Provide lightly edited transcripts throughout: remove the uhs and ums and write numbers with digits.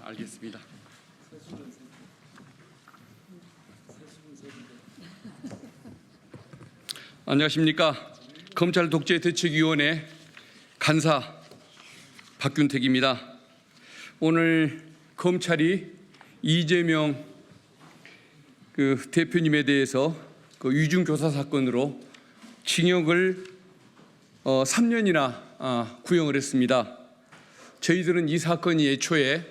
알겠습니다. 안녕하십니까. 검찰 독재 대책위원회 간사 박균택입니다. 오늘 검찰이 이재명 대표님에 대해서 위중교사 사건으로 징역을 3년이나 구형을 했습니다. 저희들은 이 사건이 애초에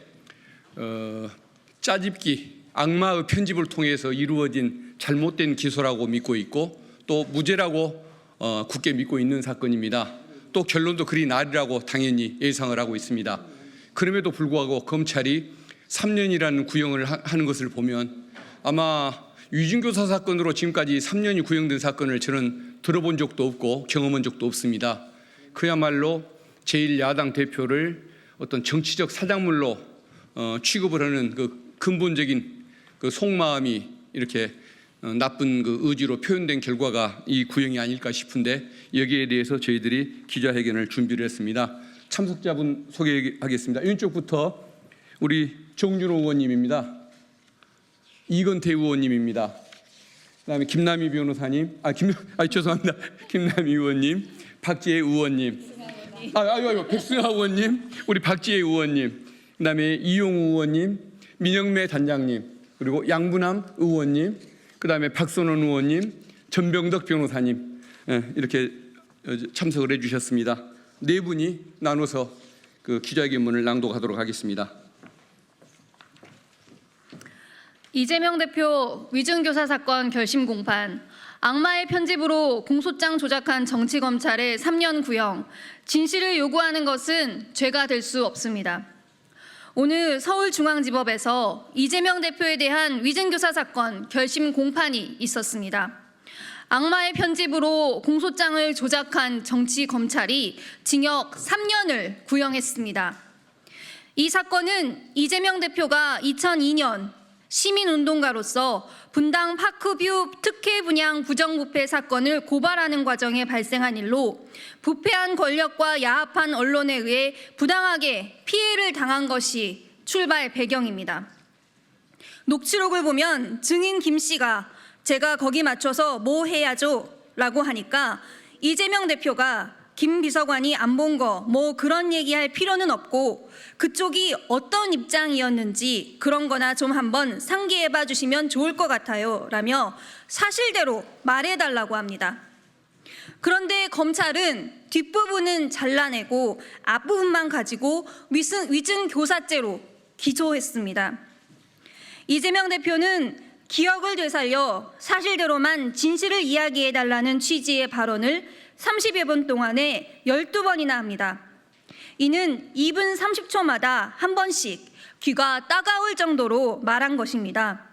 짜집기, 악마의 편집을 통해서 이루어진 잘못된 기소라고 믿고 있고 또 무죄라고 굳게 믿고 있는 사건입니다. 또 결론도 그리 나리라고 당연히 예상을 하고 있습니다. 그럼에도 불구하고 검찰이 3년이라는 구형을 하는 것을 보면 아마 위중교사 사건으로 지금까지 3년이 구형된 사건을 저는 들어본 적도 없고 경험한 적도 없습니다. 그야말로 제1야당 대표를 어떤 정치적 사작물로 취급을 하는 그 근본적인 그 속마음이 이렇게 나쁜 그 의지로 표현된 결과가 이 구형이 아닐까 싶은데 여기에 대해서 저희들이 기자회견을 준비를 했습니다. 참석자분 소개하겠습니다. 이쪽부터 우리 정준호 의원님입니다. 이건태 의원님입니다. 그다음에 김남희 변호사님, 죄송합니다. 김남희 의원님, 박지혜 의원님, 백승하 의원님, 우리 박지혜 의원님, 그다음에 이용우 의원님, 민영매 단장님, 그리고 양분함 의원님, 그다음에 박선원 의원님, 전병덕 변호사님 이렇게 참석을 해주셨습니다. 네 분이 나눠서 그 기자회견문을 낭독하도록 하겠습니다. 이재명 대표 위중교사 사건 결심 공판, 악마의 편집으로 공소장 조작한 정치검찰의 3년 구형, 진실을 요구하는 것은 죄가 될 수 없습니다. 오늘 서울중앙지법에서 이재명 대표에 대한 위중교사 사건 결심 공판이 있었습니다. 악마의 편집으로 공소장을 조작한 정치검찰이 징역 3년을 구형했습니다. 이 사건은 이재명 대표가 2002년 시민운동가로서 분당 파크뷰 특혜 분양 부정부패 사건을 고발하는 과정에 발생한 일로 부패한 권력과 야합한 언론에 의해 부당하게 피해를 당한 것이 출발 배경입니다. 녹취록을 보면 증인 김 씨가 제가 거기 맞춰서 뭐 해야죠? 라고 하니까 이재명 대표가 김 비서관이 안 본 거 뭐 그런 얘기할 필요는 없고 그쪽이 어떤 입장이었는지 그런 거나 좀 한번 상기해봐 주시면 좋을 것 같아요 라며 사실대로 말해달라고 합니다. 그런데 검찰은 뒷부분은 잘라내고 앞부분만 가지고 위증교사죄로 기소했습니다. 이재명 대표는 기억을 되살려 사실대로만 진실을 이야기해달라는 취지의 발언을 30여 분 동안에 12번이나 합니다. 이는 2분 30초마다 한 번씩 귀가 따가울 정도로 말한 것입니다.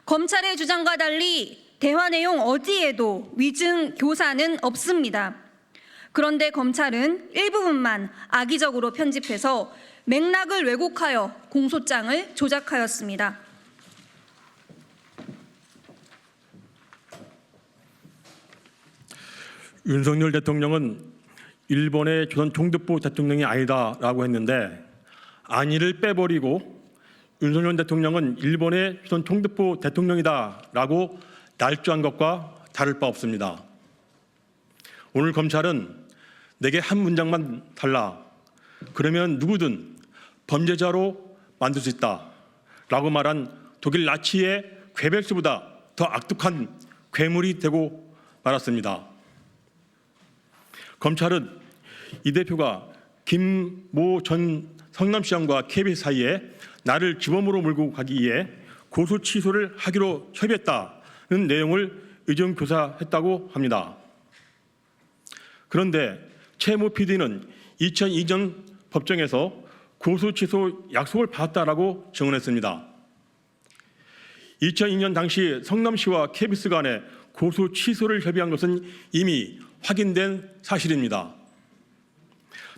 검찰의 주장과 달리 대화 내용 어디에도 위증 교사는 없습니다. 그런데 검찰은 일부분만 악의적으로 편집해서 맥락을 왜곡하여 공소장을 조작하였습니다. 윤석열 대통령은 일본의 조선 총독부 대통령이 아니다라고 했는데 아니를 빼버리고 윤석열 대통령은 일본의 조선 총독부 대통령이다라고 날조한 것과 다를 바 없습니다. 오늘 검찰은 내게 한 문장만 달라. 그러면 누구든 범죄자로 만들 수 있다라고 말한 독일 나치의 괴벨스보다 더 악독한 괴물이 되고 말았습니다. 검찰은 이 대표가 김모 전 성남시장과 KBS 사이에 나를 주범으로 몰고 가기 위해 고소 취소를 하기로 협의했다는 내용을 의정교사했다고 합니다. 그런데 최모 PD는 2002년 법정에서 고소 취소 약속을 받았다라고 증언했습니다. 2002년 당시 성남시와 KBS 간에 고소 취소를 협의한 것은 이미 확인된 사실입니다.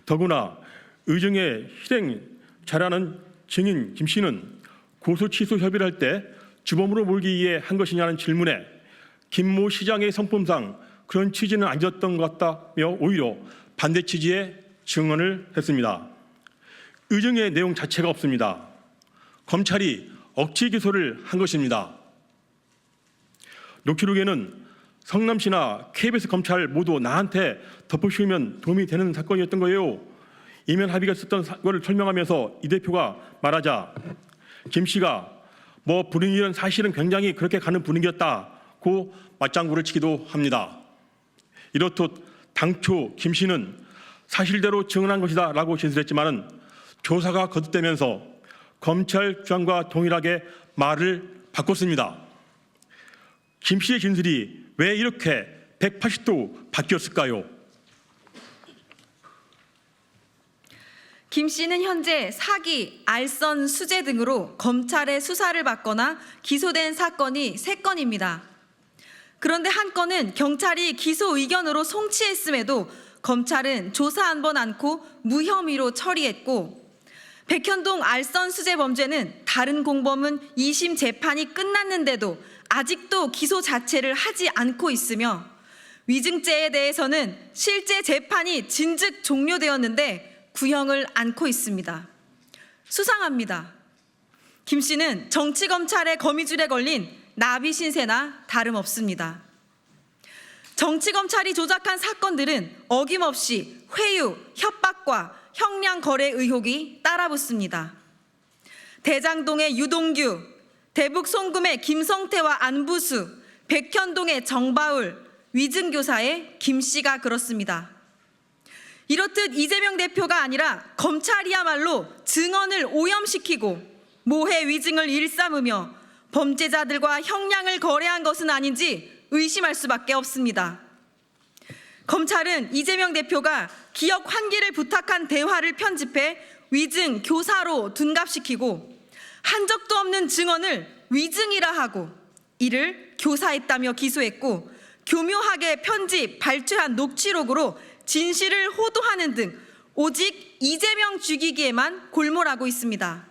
더구나 의정의 실행 잘하는 증인 김 씨는 고소 취소 협의를 할 때 주범으로 몰기 위해 한 것이냐는 질문에 김모 시장의 성품상 그런 취지는 아니었던 것 같다며 오히려 반대 취지의 증언을 했습니다. 의정의 내용 자체가 없습니다. 검찰이 억지 기소를 한 것입니다. 녹취록에는 성남시나 KBS 검찰 모두 나한테 덮어씌우면 도움이 되는 사건이었던 거예요. 이면 합의가 있었던 사건을 설명하면서 이 대표가 말하자 김 씨가 뭐 분위기는 사실은 굉장히 그렇게 가는 분위기였다고 맞장구를 치기도 합니다. 이렇듯 당초 김 씨는 사실대로 증언한 것이다 라고 진술했지만 조사가 거듭되면서 검찰 주장과 동일하게 말을 바꿨습니다. 김 씨의 진술이 왜 이렇게 180도 바뀌었을까요? 김 씨는 현재 사기, 알선, 수재 등으로 검찰의 수사를 받거나 기소된 사건이 3건입니다. 그런데 한 건은 경찰이 기소 의견으로 송치했음에도 검찰은 조사 한 번 않고 무혐의로 처리했고, 백현동 알선 수재 범죄는 다른 공범은 2심 재판이 끝났는데도 아직도 기소 자체를 하지 않고 있으며, 위증죄에 대해서는 실제 재판이 진즉 종료되었는데 구형을 안고 있습니다. 수상합니다. 김 씨는 정치검찰의 거미줄에 걸린 나비 신세나 다름없습니다. 정치검찰이 조작한 사건들은 어김없이 회유, 협박과 형량 거래 의혹이 따라붙습니다. 대장동의 유동규, 대북 송금의 김성태와 안부수, 백현동의 정바울, 위증교사의 김 씨가 그렇습니다. 이렇듯 이재명 대표가 아니라 검찰이야말로 증언을 오염시키고 모해 위증을 일삼으며 범죄자들과 형량을 거래한 것은 아닌지 의심할 수밖에 없습니다. 검찰은 이재명 대표가 기억 환기를 부탁한 대화를 편집해 위증 교사로 둔갑시키고 한 적도 없는 증언을 위증이라 하고 이를 교사했다며 기소했고, 교묘하게 편집, 발췌한 녹취록으로 진실을 호도하는 등 오직 이재명 죽이기에만 골몰하고 있습니다.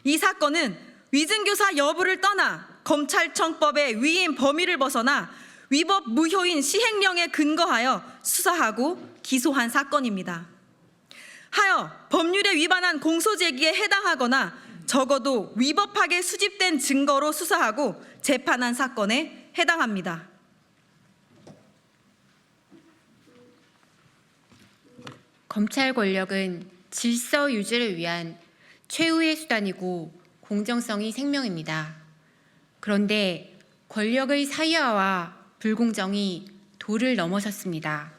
이 사건은 위증교사 여부를 떠나 검찰청법의 위임 범위를 벗어나 위법 무효인 시행령에 근거하여 수사하고 기소한 사건입니다. 하여 법률에 위반한 공소제기에 해당하거나 적어도 위법하게 수집된 증거로 수사하고 재판한 사건에 해당합니다. 검찰 권력은 질서 유지를 위한 최후의 수단이고 공정성이 생명입니다. 그런데 권력의 사유화와 불공정이 도를 넘어섰습니다.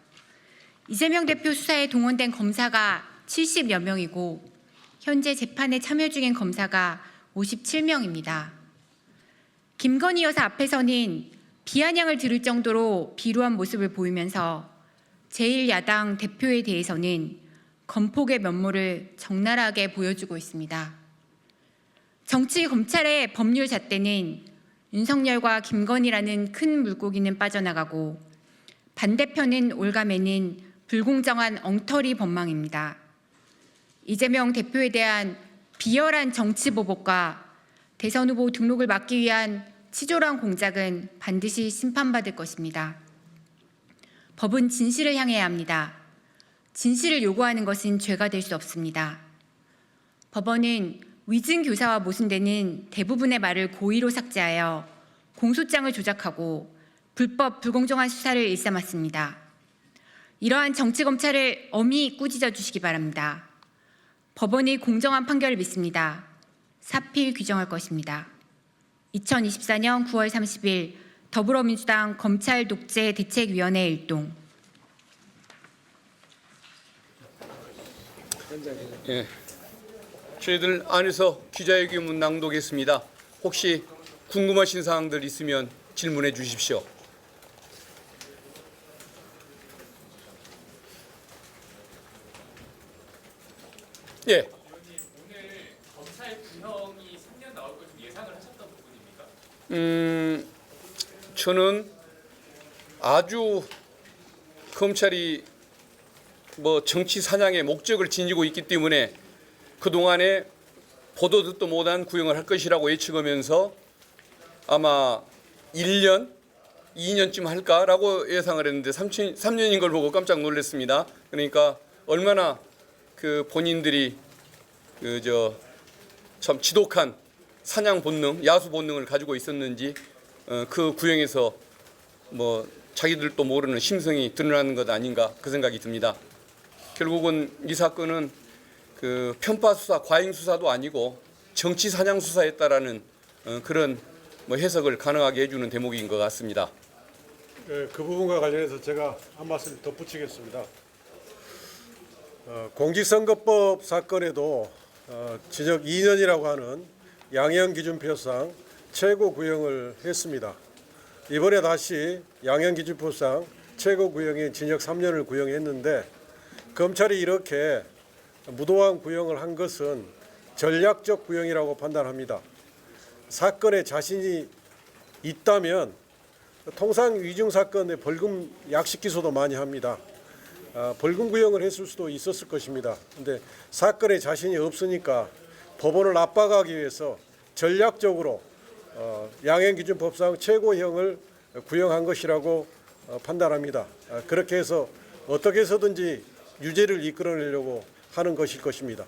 이재명 대표 수사에 동원된 검사가 70여 명이고 현재 재판에 참여 중인 검사가 57명입니다. 김건희 여사 앞에서는 비아냥을 들을 정도로 비루한 모습을 보이면서 제1야당 대표에 대해서는 건폭의 면모를 적나라하게 보여주고 있습니다. 정치 검찰의 법률 잣대는 윤석열과 김건희라는 큰 물고기는 빠져나가고 반대편은 올가매는 불공정한 엉터리 법망입니다. 이재명 대표에 대한 비열한 정치 보복과 대선 후보 등록을 막기 위한 치졸한 공작은 반드시 심판받을 것입니다. 법은 진실을 향해야 합니다. 진실을 요구하는 것은 죄가 될 수 없습니다. 법원은 위증 교사와 모순되는 대부분의 말을 고의로 삭제하여 공소장을 조작하고 불법 불공정한 수사를 일삼았습니다. 이러한 정치검찰을 엄히 꾸짖어 주시기 바랍니다. 법원이 공정한 판결을 믿습니다. 사필 규정할 것입니다. 2024년 9월 30일 더불어민주당 검찰 독재 대책위원회 일동. 예, 저희들 안에서 기자회견문 낭독했습니다. 혹시 궁금하신 사항들 있으면 질문해 주십시오. 예. 오늘 검찰 구형이 3년 나올 걸 좀 예상을 하셨던 부분입니까? 저는 아주 검찰이 뭐 정치 사냥의 목적을 지니고 있기 때문에 그동안에 보도 듣도 못한 구형을 할 것이라고 예측하면서 아마 1년, 2년쯤 할까라고 예상을 했는데 3년인 걸 보고 깜짝 놀랐습니다. 그러니까 얼마나 그 본인들이 참 지독한 사냥 본능, 야수 본능을 가지고 있었는지 그 구형에서 뭐 자기들도 모르는 심성이 드러나는 것 아닌가 그 생각이 듭니다. 결국은 이 사건은 그 편파 수사, 과잉 수사도 아니고 정치 사냥 수사였다라는 그런 뭐 해석을 가능하게 해주는 대목인 것 같습니다. 그 부분과 관련해서 제가 한 말씀 덧붙이겠습니다. 공직선거법 사건에도 징역 2년이라고 하는 양형기준표상 최고 구형을 했습니다. 이번에 다시 양형기준표상 최고 구형인 징역 3년을 구형했는데 검찰이 이렇게 무도한 구형을 한 것은 전략적 구형이라고 판단합니다. 사건에 자신이 있다면 통상 위증 사건에 벌금 약식 기소도 많이 합니다. 벌금 구형을 했을 수도 있었을 것입니다. 그런데 사건에 자신이 없으니까 법원을 압박하기 위해서 전략적으로 양형기준법상 최고형을 구형한 것이라고 판단합니다. 그렇게 해서 어떻게 해서든지 유죄를 이끌어내려고 하는 것일 것입니다.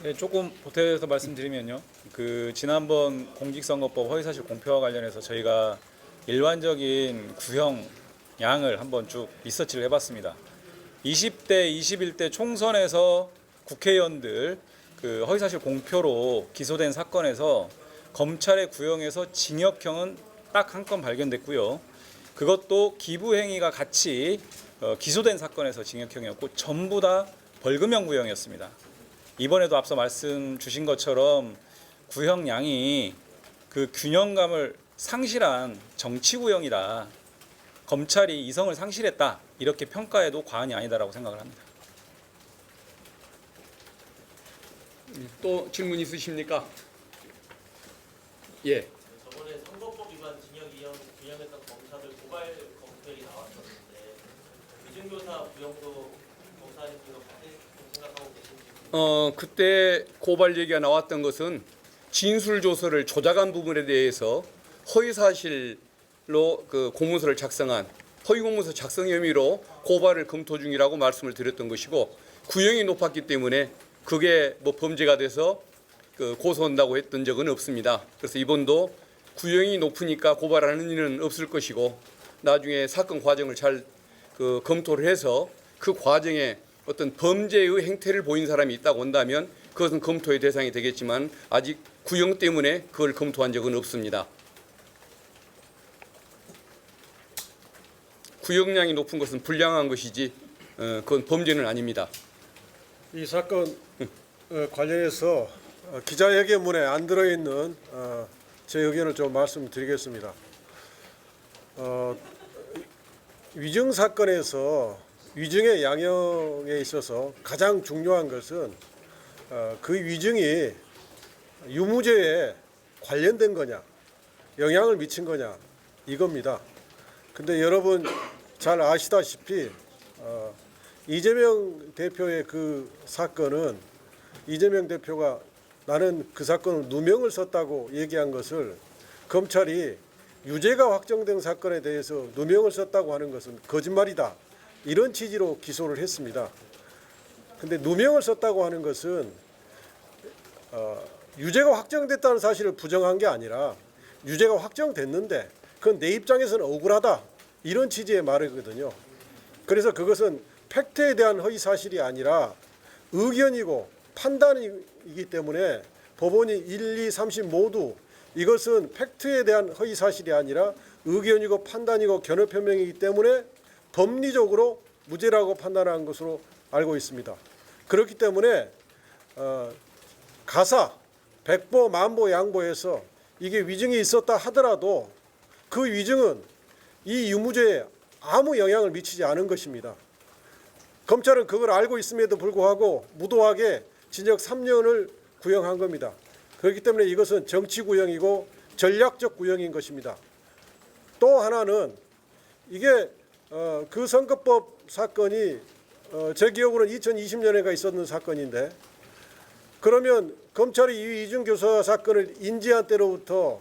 네, 조금 보태서 말씀드리면요. 그 지난번 공직선거법 허위사실 공표와 관련해서 저희가 일반적인 구형량을 한번 쭉 리서치를 해봤습니다. 20대, 21대 총선에서 국회의원들 그 허위사실 공표로 기소된 사건에서 검찰의 구형에서 징역형은 딱 한 건 발견됐고요. 그것도 기부행위가 같이 기소된 사건에서 징역형이었고 전부 다 벌금형 구형이었습니다. 이번에도 앞서 말씀 주신 것처럼 구형량이 그 균형감을 상실한 정치 구형이다. 검찰이 이성을 상실했다. 이렇게 평가해도 과언이 아니다라고 생각을 합니다. 또 질문 있으십니까? 예. 저번에 선거법 위반 징역 2년 구형했던 검사들 고발 검토이 나왔었는데 위증교사 구형도 검사님께서 같이 생각하고 계신지? 그때 고발 얘기가 나왔던 것은 진술 조서를 조작한 부분에 대해서 허위 사실로 그 공문서를 작성한 허위 공문서 작성 혐의로 고발을 검토 중이라고 말씀을 드렸던 것이고 구형이 높았기 때문에 그게 뭐 범죄가 돼서 그 고소한다고 했던 적은 없습니다. 그래서 이번도 구형이 높으니까 고발하는 일은 없을 것이고 나중에 사건 과정을 잘 그 검토를 해서 그 과정에 어떤 범죄의 행태를 보인 사람이 있다고 한다면 그것은 검토의 대상이 되겠지만 아직 구형 때문에 그걸 검토한 적은 없습니다. 구형량이 높은 것은 불량한 것이지 그건 범죄는 아닙니다. 이 사건 관련해서 기자회견문에 안 들어있는 제 의견을 좀 말씀드리겠습니다. 위증 사건에서 위증의 양형에 있어서 가장 중요한 것은 그 위증이 유무죄에 관련된 거냐, 영향을 미친 거냐 이겁니다. 근데 여러분 잘 아시다시피 이재명 대표의 그 사건은 이재명 대표가 나는 그 사건을 누명을 썼다고 얘기한 것을 검찰이 유죄가 확정된 사건에 대해서 누명을 썼다고 하는 것은 거짓말이다. 이런 취지로 기소를 했습니다. 근데 누명을 썼다고 하는 것은 유죄가 확정됐다는 사실을 부정한 게 아니라 유죄가 확정됐는데 그건 내 입장에서는 억울하다. 이런 취지의 말이거든요. 그래서 그것은 팩트에 대한 허위 사실이 아니라 의견이고 판단이기 때문에 법원이 1, 2, 30 모두 이것은 팩트에 대한 허위 사실이 아니라 의견이고 판단이고 견해 표명이기 때문에 법리적으로 무죄라고 판단한 것으로 알고 있습니다. 그렇기 때문에 가사, 백보, 만보, 양보해서 이게 위증이 있었다 하더라도 그 위증은 이 유무죄에 아무 영향을 미치지 않은 것입니다. 검찰은 그걸 알고 있음에도 불구하고 무도하게 징역 3년을 구형한 겁니다. 그렇기 때문에 이것은 정치 구형이고 전략적 구형인 것입니다. 또 하나는 이게 그 선거법 사건이 제 기억으로는 2020년에가 있었는 사건인데 그러면 검찰이 이 이준 교사 사건을 인지한 때로부터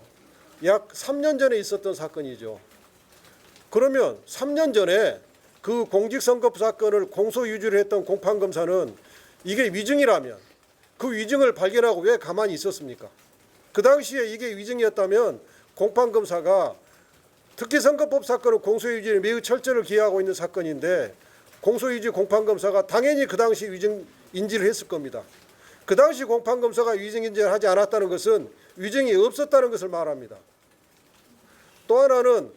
약 3년 전에 있었던 사건이죠. 그러면 3년 전에 그 공직선거법 사건을 공소유지를 했던 공판검사는 이게 위증이라면 그 위증을 발견하고 왜 가만히 있었습니까? 그 당시에 이게 위증이었다면 공판검사가 특히 선거법 사건은 공소유지에 매우 철저를 기하고 있는 사건인데 공소유지 공판검사가 당연히 그 당시 위증 인지를 했을 겁니다. 그 당시 공판검사가 위증 인지를 하지 않았다는 것은 위증이 없었다는 것을 말합니다. 또 하나는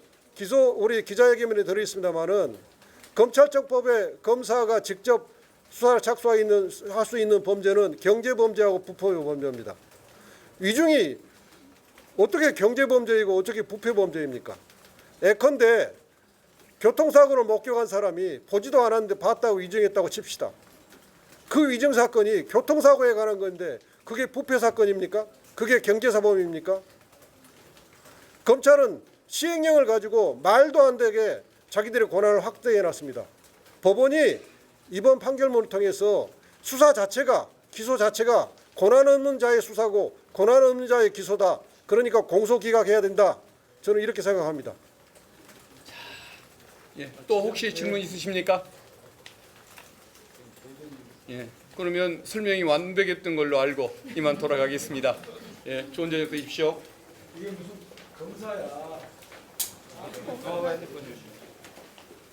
우리 기자회견문에 들어있습니다마는 검찰청법에 검사가 직접 수사를 착수할 수 있는 범죄는 경제범죄하고 부패범죄입니다. 위증이 어떻게 경제범죄이고 어떻게 부패범죄입니까? 예컨대 교통사고를 목격한 사람이 보지도 않았는데 봤다고 위증했다고 칩시다. 그 위증 사건이 교통사고에 관한 건데 그게 부패 사건입니까? 그게 경제사범입니까? 검찰은 시행령을 가지고 말도 안 되게 자기들의 권한을 확대해 놨습니다. 법원이 이번 판결문을 통해서 수사 자체가 기소 자체가 권한 없는 자의 수사고 권한 없는 자의 기소다. 그러니까 공소기각해야 된다. 저는 이렇게 생각합니다. 예, 또 혹시 질문 있으십니까? 예, 그러면 설명이 완벽했던 걸로 알고 이만 돌아가겠습니다. 예, 좋은 저녁 되십시오. 이게 무슨 검사야?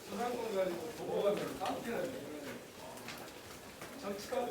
수상권 가지고 보고하면 깜짝이야. 정치가